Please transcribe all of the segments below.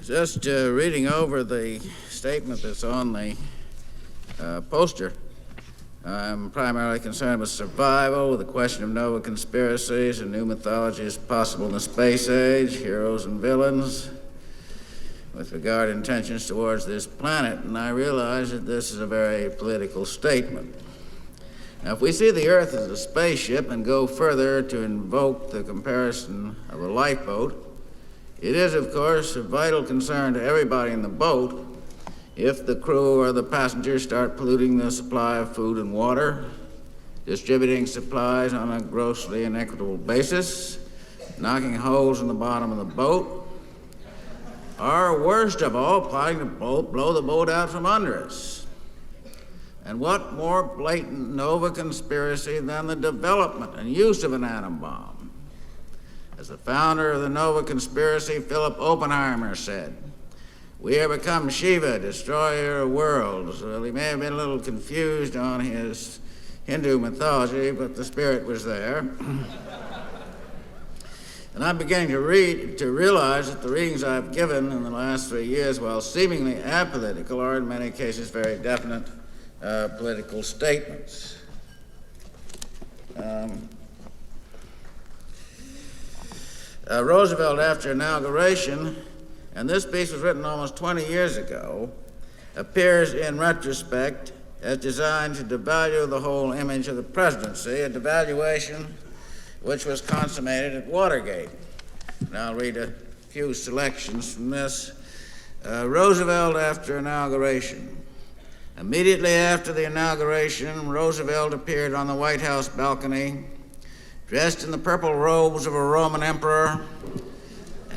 Just reading over the statement that's on the poster. I'm primarily concerned with survival, with the question of novel conspiracies and new mythologies possible in the space age, heroes and villains, with regard to intentions towards this planet. And I realize that this is a very political statement. Now, if we see the Earth as a spaceship and go further to invoke the comparison of a lifeboat, it is, of course, of vital concern to everybody in the boat if the crew or the passengers start polluting the supply of food and water, distributing supplies on a grossly inequitable basis, knocking holes in the bottom of the boat, or worst of all, plotting to blow the boat out from under us. And what more blatant Nova conspiracy than the development and use of an atom bomb? As the founder of the Nova conspiracy, Philip Oppenheimer, said, "We have become Shiva, destroyer of worlds." Well, he may have been a little confused on his Hindu mythology, but the spirit was there. And I'm beginning to realize that the readings I've given in the last 3 years, while seemingly apolitical, are in many cases very definite political statements. Roosevelt, after inauguration, and this piece was written almost 20 years ago, appears in retrospect as designed to devalue the whole image of the presidency, a devaluation which was consummated at Watergate. And I'll read a few selections from this. Roosevelt after inauguration. Immediately after the inauguration, Roosevelt appeared on the White House balcony, dressed in the purple robes of a Roman emperor,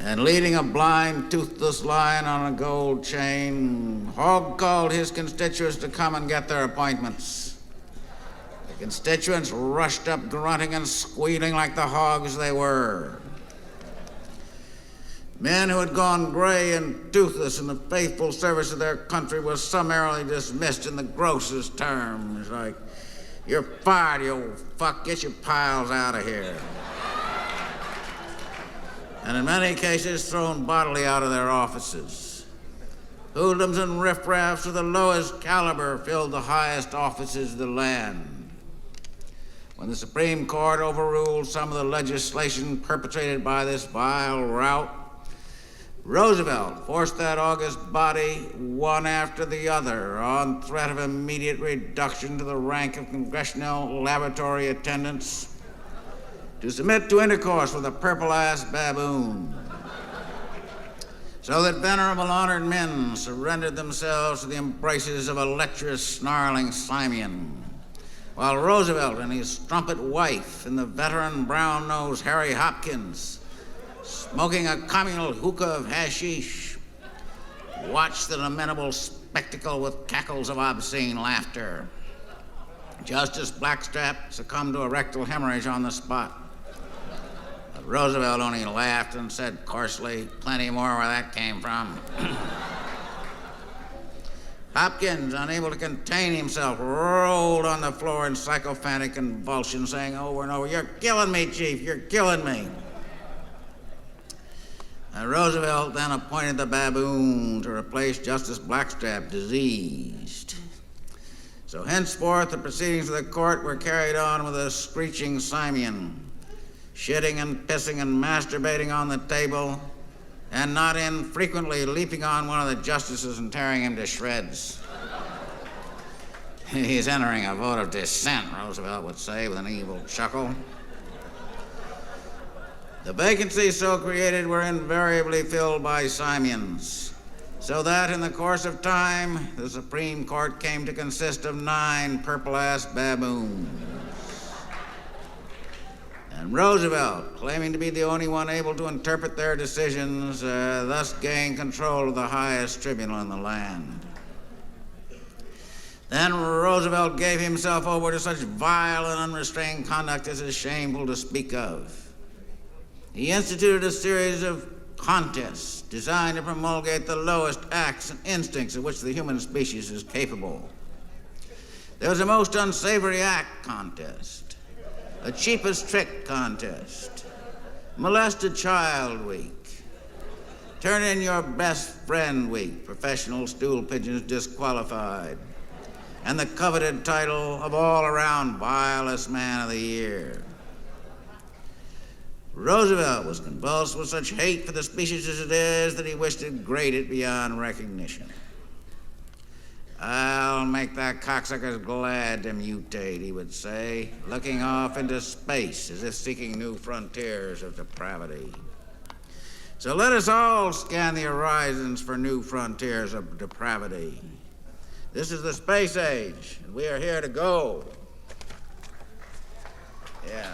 and leading a blind, toothless lion on a gold chain. Hogg called his constituents to come and get their appointments. The constituents rushed up, grunting and squealing like the hogs they were. Men who had gone gray and toothless in the faithful service of their country were summarily dismissed in the grossest terms, like, "You're fired, you old fuck, get your piles out of here." And in many cases, thrown bodily out of their offices. Hoodlums and riffraffs of the lowest caliber filled the highest offices of the land. When the Supreme Court overruled some of the legislation perpetrated by this vile rout, Roosevelt forced that august body, one after the other, on threat of immediate reduction to the rank of congressional laboratory attendants, to submit to intercourse with a purple-ass baboon, so that venerable honored men surrendered themselves to the embraces of a lecherous, snarling Simeon, while Roosevelt and his strumpet wife and the veteran brown-nosed Harry Hopkins, smoking a communal hookah of hashish, watched the lamentable spectacle with cackles of obscene laughter. Justice Blackstrap succumbed to a rectal hemorrhage on the spot. But Roosevelt only laughed and said coarsely, "Plenty more where that came from." Hopkins, unable to contain himself, rolled on the floor in sycophantic convulsion, saying over and over, "You're killing me, Chief, you're killing me." Roosevelt then appointed the baboon to replace Justice Blackstrap, diseased. So henceforth, the proceedings of the court were carried on with a screeching Simeon, shitting and pissing and masturbating on the table, and not infrequently leaping on one of the justices and tearing him to shreds. "He's entering a vote of dissent," Roosevelt would say with an evil chuckle. The vacancies so created were invariably filled by Simeons, so that in the course of time, the Supreme Court came to consist of 9 purple-ass baboons. And Roosevelt, claiming to be the only one able to interpret their decisions, thus gained control of the highest tribunal in the land. Then Roosevelt gave himself over to such vile and unrestrained conduct as is shameful to speak of. He instituted a series of contests designed to promulgate the lowest acts and instincts of which the human species is capable. There was a most unsavory act contest, a cheapest trick contest, molested child week, Turn in your best friend week, professional stool pigeons disqualified, and the coveted title of all-around vilest man of the year. Roosevelt was convulsed with such hate for the species as it is that he wished to degrade it beyond recognition. I'll make that cocksuckers glad to mutate, he would say, looking off into space as if seeking new frontiers of depravity. So let us all scan the horizons for new frontiers of depravity. This is the space age, and we are here to go. Yeah.